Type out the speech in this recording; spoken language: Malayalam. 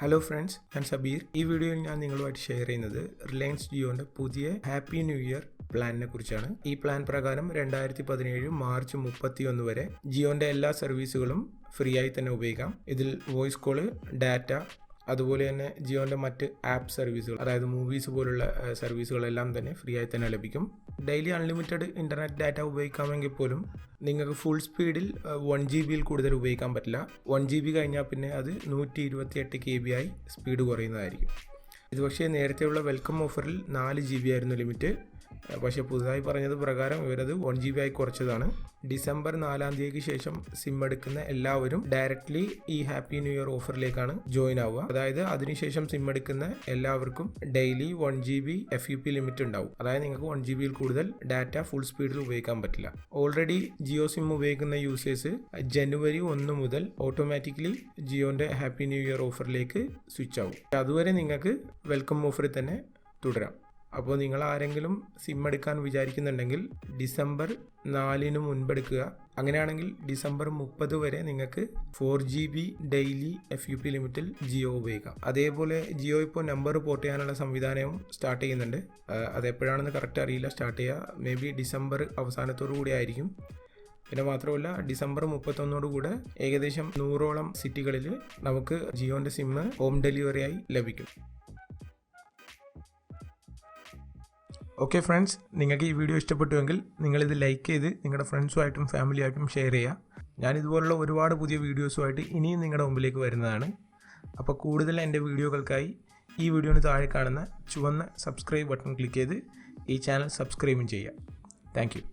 ഹലോ ഫ്രണ്ട്സ്, ഞാൻ സബീർ. ഈ വീഡിയോയിൽ ഞാൻ നിങ്ങളുമായിട്ട് ഷെയർ ചെയ്യുന്നത് റിലയൻസ് ജിയോന്റെ പുതിയ ഹാപ്പി ന്യൂ ഇയർ പ്ലാനിനെ കുറിച്ചാണ്. ഈ പ്ലാൻ പ്രകാരം 2017 മാർച്ച് 31 വരെ ജിയോന്റെ എല്ലാ സർവീസുകളും ഫ്രീ ആയി തന്നെ ഉപയോഗിക്കാം. ഇതിൽ വോയിസ് കോള്, ഡാറ്റ, അതുപോലെ തന്നെ ജിയോന്റെ മറ്റ് ആപ്പ് സർവീസുകൾ, അതായത് മൂവീസ് പോലുള്ള സർവീസുകളെല്ലാം തന്നെ ഫ്രീ ആയി തന്നെ ലഭിക്കും. ഡെയിലി അൺലിമിറ്റഡ് ഇന്റർനെറ്റ് ഡാറ്റ ഉപയോഗിക്കാമെങ്കിൽ പോലും നിങ്ങൾക്ക് ഫുൾ സ്പീഡിൽ 1 GB കൂടുതൽ ഉപയോഗിക്കാൻ പറ്റില്ല. 1 GB കഴിഞ്ഞാൽ പിന്നെ അത് 128 KB ആയി സ്പീഡ് കുറയുന്നതായിരിക്കും. ഇത് പക്ഷേ നേരത്തെയുള്ള വെൽക്കം ഓഫറിൽ 4 GB ആയിരുന്നു ലിമിറ്റ്. പക്ഷേ പുതുതായി പറഞ്ഞത് പ്രകാരം ഇവരത് 1 GB ആയി കുറച്ചതാണ്. ഡിസംബർ 4-ാം തീയതിക്ക് ശേഷം സിം എടുക്കുന്ന എല്ലാവരും ഡയറക്റ്റ്ലി ഈ ഹാപ്പി ന്യൂ ഇയർ ഓഫറിലേക്കാണ് ജോയിൻ ആവുക. അതായത് അതിനുശേഷം സിം എടുക്കുന്ന എല്ലാവർക്കും ഡെയിലി 1 GB FUP ലിമിറ്റ് ഉണ്ടാവും. അതായത് നിങ്ങൾക്ക് 1 GB കൂടുതൽ ഡാറ്റ ഫുൾ സ്പീഡിൽ ഉപയോഗിക്കാൻ പറ്റില്ല. ഓൾറെഡി ജിയോ സിം ഉപയോഗിക്കുന്ന യൂസേഴ്സ് ജനുവരി 1 മുതൽ ഓട്ടോമാറ്റിക്കലി ജിയോന്റെ ഹാപ്പി ന്യൂ ഇയർ ഓഫറിലേക്ക് സ്വിച്ച് ആവും. അതുവരെ നിങ്ങൾക്ക് വെൽക്കം ഓഫറിൽ തന്നെ തുടരാം. അപ്പോൾ നിങ്ങൾ ആരെങ്കിലും സിം എടുക്കാൻ വിചാരിക്കുന്നുണ്ടെങ്കിൽ ഡിസംബർ 4-ന് മുൻപെടുക്കുക. അങ്ങനെയാണെങ്കിൽ ഡിസംബർ 30 വരെ നിങ്ങൾക്ക് 4 GB ഡെയിലി FUP ലിമിറ്റിൽ ജിയോ ഉപയോഗിക്കാം. അതേപോലെ ജിയോ ഇപ്പോൾ നമ്പർ പോർട്ട് ചെയ്യാനുള്ള സംവിധാനവും സ്റ്റാർട്ട് ചെയ്യുന്നുണ്ട്. അതെപ്പോഴാണെന്ന് കറക്റ്റ് അറിയില്ല. സ്റ്റാർട്ട് ചെയ്യുക മേ ബി ഡിസംബർ അവസാനത്തോടു കൂടി ആയിരിക്കും. പിന്നെ മാത്രമല്ല, ഡിസംബർ 31 ഏകദേശം 100ഓളം സിറ്റികളിൽ നമുക്ക് ജിയോന്റെ സിം ഹോം ഡെലിവറി ആയി ലഭിക്കും. ഓക്കെ ഫ്രണ്ട്സ്, നിങ്ങൾക്ക് ഈ വീഡിയോ ഇഷ്ടപ്പെട്ടുവെങ്കിൽ നിങ്ങളിത് ലൈക്ക് ചെയ്ത് നിങ്ങളുടെ ഫ്രണ്ട്സുമായിട്ടും ഫാമിലിയായിട്ടും ഷെയർ ചെയ്യുക. ഞാനിതുപോലുള്ള ഒരുപാട് പുതിയ വീഡിയോസുമായിട്ട് ഇനിയും നിങ്ങളുടെ മുമ്പിലേക്ക് വരുന്നതാണ്. അപ്പോൾ കൂടുതൽ എൻ്റെ വീഡിയോകൾക്കായി ഈ വീഡിയോന് താഴെ കാണുന്ന ചുവന്ന സബ്സ്ക്രൈബ് ബട്ടൺ ക്ലിക്ക് ചെയ്ത് ഈ ചാനൽ സബ്സ്ക്രൈബും ചെയ്യുക. Thank you.